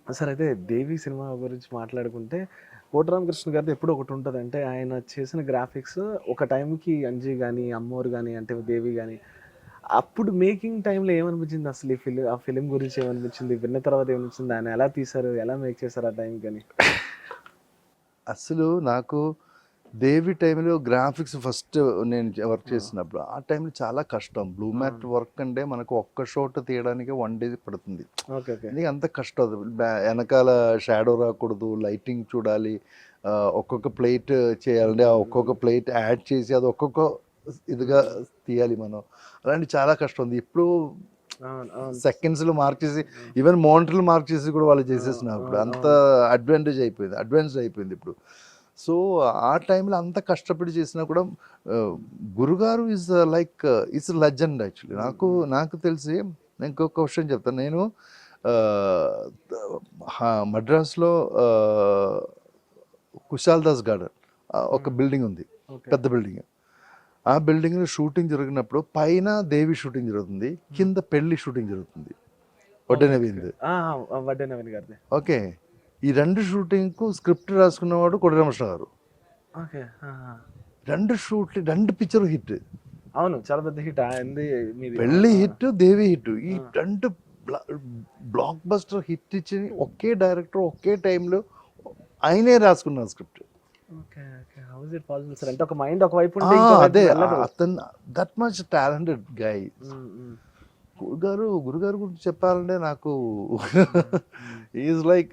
Sir అయితే 'దేవి' cinema గురించి మాట్లాడుకుంటే, కోటి రామకృష్ణ గారిది ఎప్పుడూ ఒకటుంటది. అంటే ఆయన చేసిన గ్రాఫిక్స్ ఒక టైంకి 'అంజీ' గాని, 'అమ్మోరు' గాని, అంటే 'దేవి' గాని, అప్పుడు మేకింగ్ టైమ్‌లో ఏమనిపించింది అసలు ఆ ఫిల్మ్ గురించి ఏమనిపించింది? విన్న తర్వాత ఏమనిపించింది? దాన్ని ఎలా తీశారు? ఎలా మేక్ చేశారు ఆ టైంకని? అసలు నాకు 'దేవి' టైంలో గ్రాఫిక్స్ ఫస్ట్ నేను వర్క్ ఆ! చేసినప్పుడు, ఆ టైంలో చాలా కష్టం. బ్లూ మ్యాట్ అవును. వర్క్ అంటే మనకు ఒక్క షాట్ తీయడానికి 1 డే పడుతుంది. ఓకే. ఓకే. ఎందుకంటే అంత కష్టం అది. ఎనకాల షాడో రాకూడదు, లైటింగ్ చూడాలి, ఒక్కొక్క ప్లేట్ చేయాలంటే ఆ హ్మ్. ఒక్కొక్క హ్మ్. ప్లేట్ యాడ్ చేసి అది ఒక్కొక్క ఇదిగా హ్మ్. తీయాలి మనం. అలాంటివి చాలా కష్టం ఉంది. ఇప్పుడు అవును. అవును. సెకండ్స్‌లో మార్క్ చేసి, హ్మ్. ఈవెన్ మోనిటర్‌లు మార్క్ చేసి కూడా వాళ్ళు ఆ! చేసేస్తున్నారు ఇప్పుడు. అవును. అంత అవును. అడ్వాన్స్డ్ అయిపోయింది ఇప్పుడు. సో, ఆ టైంలో అంత కష్టపడి చేసినా కూడా హ్మ్. 'గురుగారు' ఈస్ లెజెండ్ యాక్చువల్లీ. హ్మ్. హ్మ్. నాకు తెలిసి నేను ఇంకొక విషయం చెప్తాను. నేను ఆహ్, మద్రాస్‌లో ఆహ్, కుశాల్ దాస్ గార్డెన్ ఒక హ్మ్. బిల్డింగ్ ఉంది. ఓకే. పెద్ద బిల్డింగ్. ఆ బిల్డింగ్‌లో షూటింగ్ జరిగినప్పుడు పైన 'దేవి' షూటింగ్ జరుగుతుంది. హ్మ్. కింద పెళ్లి షూటింగ్ జరుగుతుంది. ఓకే. ఓకే. 'ఒడ్డెనెవింది.' ఆ! ఆ! 'వడ్డే నవీన్' గారిది. ఓకే. ఈ 2 షూటింగ్‌కు స్క్రిప్ట్ రాసుకున్నవాడు కోడి రామకృష్ణ గారు. ఓకే. ఆహా! 2 పిక్చర్‌లు హిట్. అవును. చాలా పెద్ద హిట్. ఆయనది మీది. అవును. 'పెళ్లి' ఆ! హిట్, 'దేవి' హిట్. ఈ ఆ! 2 బ్లా బ్లాక్ బస్టర్ హిట్ ఇచ్చి ఒకే డైరెక్టర్ ఒకే టైంలో ఆయనే రాసుకున్నారు script. Okay. Okay. How is it possible sir? అంటే ఒక మైండ్ ఒకవైపు ఉంటే ఇంకో వైపు అదే వెళ్ళదు. అతను దట్ మచ్ టాలెంటెడ్ గై. హ్మ్. హ్మ్. గురుగారు గురించి చెప్పాలంటే నాకు హ్మ్. హ్మ్. ఈజ్ లైక్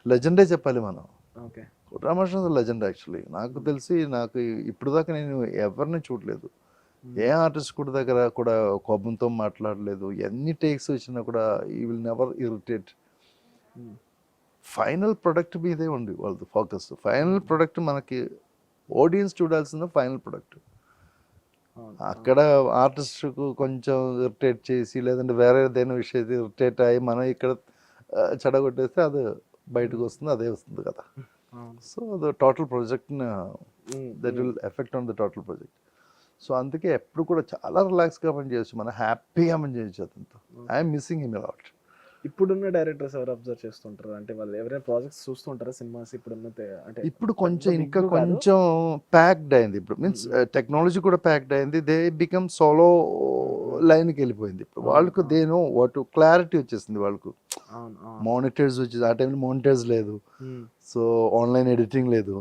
లెజెండే చెప్పాలి మనం. ఓకే. Ramakrishna legend actually. నాకు హ్మ్. తెలిసి నాకు ఇప్పుడు దాకా నేను ఎవరిని చూడలేదు. ఏ హ్మ్. ఆర్టిస్ట్ కూడా దగ్గర కూడా కోపంతో మాట్లాడలేదు. ఎన్ని టేక్స్ వచ్చినా కూడా ఈ విల్ నెవర్ ఇరిటేట్. హ్మ్. ఫైనల్ ప్రొడక్ట్ మీదే ఉంది వాళ్ళది ఫోకస్. ఫైనల్ హ్మ్. ప్రొడక్ట్ మనకి ఆడియన్స్ చూడాల్సిన ఫైనల్ ప్రొడక్ట్. అవును. అవును. అక్కడ ఆర్టిస్ట్‌కు కొంచెం ఇరిటేట్ చేసి, లేదంటే వేరే ఏదైనా విషయం ఇరిటేట్ అయ్యి మనం ఇక్కడ చెడగొట్టేస్తే అది హ్మ్. బయటకొస్తుంది. అదే వస్తుంది కదా! అవును. సో, ద టోటల్ ప్రాజెక్ట్‌ని హ్మ్. దట్ హ్మ్. Will effect on the total project. So, అందుకే ఎప్పుడు కూడా చాలా రిలాక్స్‌గా పని చేయొచ్చు. మనం హ్యాపీగా పని చేయొచ్చు అతనితో. I okay. Yam missing him a lot. ఇప్పుడున్న డైరెక్టర్స్ ఎవరు అబ్జర్వ్ చేస్తుంటారు? అంటే వాళ్ళు ఎవరైనా ప్రాజెక్ట్స్ చూస్తూ ఉంటారా సినిమాస్ ఇప్పుడున్న అంటే ఇప్పుడు పెద్ద కొంచెం ఇంకా బిగ్ కాదు. కొంచెం ప్యాక్డ్ అయింది. ఇప్పుడు హ్మ్. మీన్స్ హ్మ్. టెక్నాలజీ కూడా ప్యాక్డ్ అయింది. దే బికమ్ సోలో హ్మ్. హ్మ్. లైన్‌కెళ్ళిపోయింది. ఇప్పుడు అవును. వాళ్ళకు అవును. వాట్ క్లారిటీ వచ్చేసింది వాళ్ళకు. అవును. అవును. మానిటర్స్ వచ్చేసి ఆ టైంలో మానిటర్స్ లేదు. హ్మ్. సో, ఆన్‌లైన్ ఎడిటింగ్ లేదు.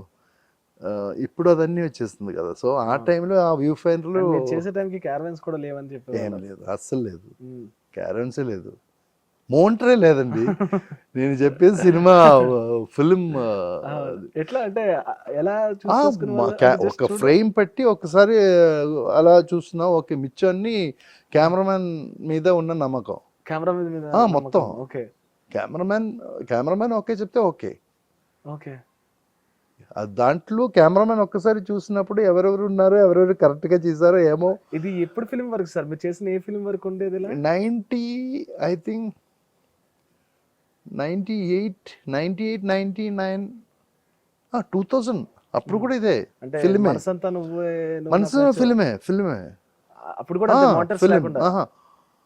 ఇప్పుడు అదన్నీ వచ్చేస్తుంది కదా! సో, ఆ అవును. టైంలో ఆ వ్యూ ఫైండర్‌లు అండ్ మీరు చేసే టైంకి క్యారవాన్స్ కూడా లేవని ఏం చెప్పేవాళ్ళు. లేదు. అస్సలు లేదు. హ్మ్. క్యారవన్సే లేదు. మోనిటరే లేదండి. నేను చెప్పేది సినిమా ఫిల్మ్ అవును. ఎట్లా అంటే ఎలా ఆ! చూస్ చేసుకునేవాళ్ళు? అంటే జస్ట్ ఒక ఫ్రేమ్ పెట్టి ఒక్కసారి అలా చూస్తున్నాం. ఓకే. మిచ్చన్నీ హ్మ్. కెమెరామాన్ మీద ఉన్న నమ్మకం. కెమెరా మీద మొత్తం. నమ్మకం. ఓకే. కెమెరామాన్ కెమెరామాన్ ఓకే చెప్తే ఓకే. ఓకే. దాంట్లో కెమెరామాన్ ఒక్కసారి చూసినప్పుడు ఎవరెవరు ఉన్నారో, ఎవరెవరు కరెక్ట్‌గా చేశారో ఏమో. ఇది ఎప్పుడు ఫిల్మ్ వర్క్ సార్? మీరు చేసిన ఏ ఫిల్మ్ వరకు ఉండేది ఇలా? 90 ఐ థింక్ 98, 99 2000 అప్పుడు హ్మ్. కూడా ఇదే అంటే ఫిల్మే. 'మనసంతా నువ్వే నువ్వు నాకు మనసు నచ్చావు.' ఫిల్మే. అప్పుడు కూడా అంతే మోనిటర్స్ ఫిల్మ్. లేకుండా. ఆహా!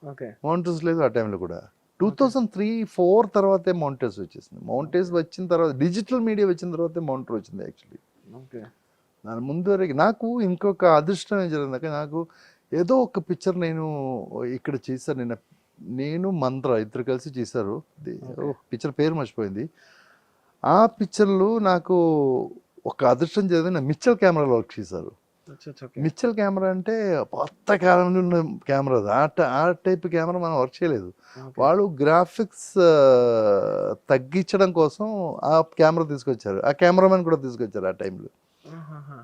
ఓకే. మౌంటైన్స్ లేదు ఆ టైంలో కూడా. ఓకే. 2003, 4 తర్వాతే మౌంటైన్స్ వచ్చేసింది. Mountains okay. వచ్చిన తర్వాత డిజిటల్ మీడియా వచ్చిన తర్వాతే మౌంటర్ వచ్చింది యాక్చువల్లీ. ఓకే. దాని ముందు వరకు నాకు ఇంకొక అదృష్టం ఏం జరిగిందంటే, నాకు ఏదో ఒక పిక్చర్ నేను ఇక్కడ చేశాను. నేను మంత్ర ఇద్దరు కలిసి చేశారు. ఓకే. పిక్చర్ పేరు మర్చిపోయింది. ఆ పిక్చర్‌లో నాకు ఒక అదృష్టం జరిగింది. మిచ్చల్ కెమెరాలో వర్క్ చేశారు. అచ్చచ్చ! ఓకే. మిచ్చల్ కెమెరా అంటే పాత కాలంలో ఉన్న కెమెరా అది. ఆ టైప్ కెమెరా మనం వర్క్ చేయలేదు. ఓకే. వాళ్ళు గ్రాఫిక్స్ తగ్గించడం కోసం ఆ కెమెరా తీసుకొచ్చారు. ఆ కెమెరామెన్ కూడా తీసుకొచ్చారు ఆ టైంలో. ఆహాహా!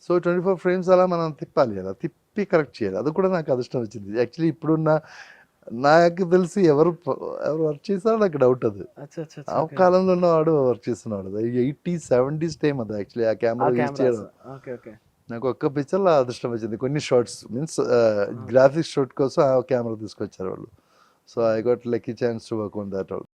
సో, 24 ఫ్రేమ్స్ అలా మనం తిప్పాలి కదా! తిప్పి కరెక్ట్ చేయాలి. అది కూడా నాకు అదృష్టం వచ్చింది. యాక్చువల్లీ ఇప్పుడున్న నాకు తెలిసి ఎవరు వర్క్ చేశారో నాకు డౌట్ అది. అచ్చచ్చచ్చ! ఆ ఓకే. కాలంలో ఉన్నవాడు వర్క్ చేస్తున్నాడు. 80, 70s టైమ్ అది యాక్చువల్లీ ఆ ఆ కెమెరా యూజ్ కెమెరాస్. చేయడం. ఓకే. ఓకే. నాకు ఒక్క పిక్చర్‌లో అదృష్టం వచ్చింది. కొన్ని shots means okay. Graphics shoot కోసం ఆ కెమెరా తీసుకొచ్చారు వాళ్ళు. సో, ఐ హుహు. Got lucky chance to work on that also.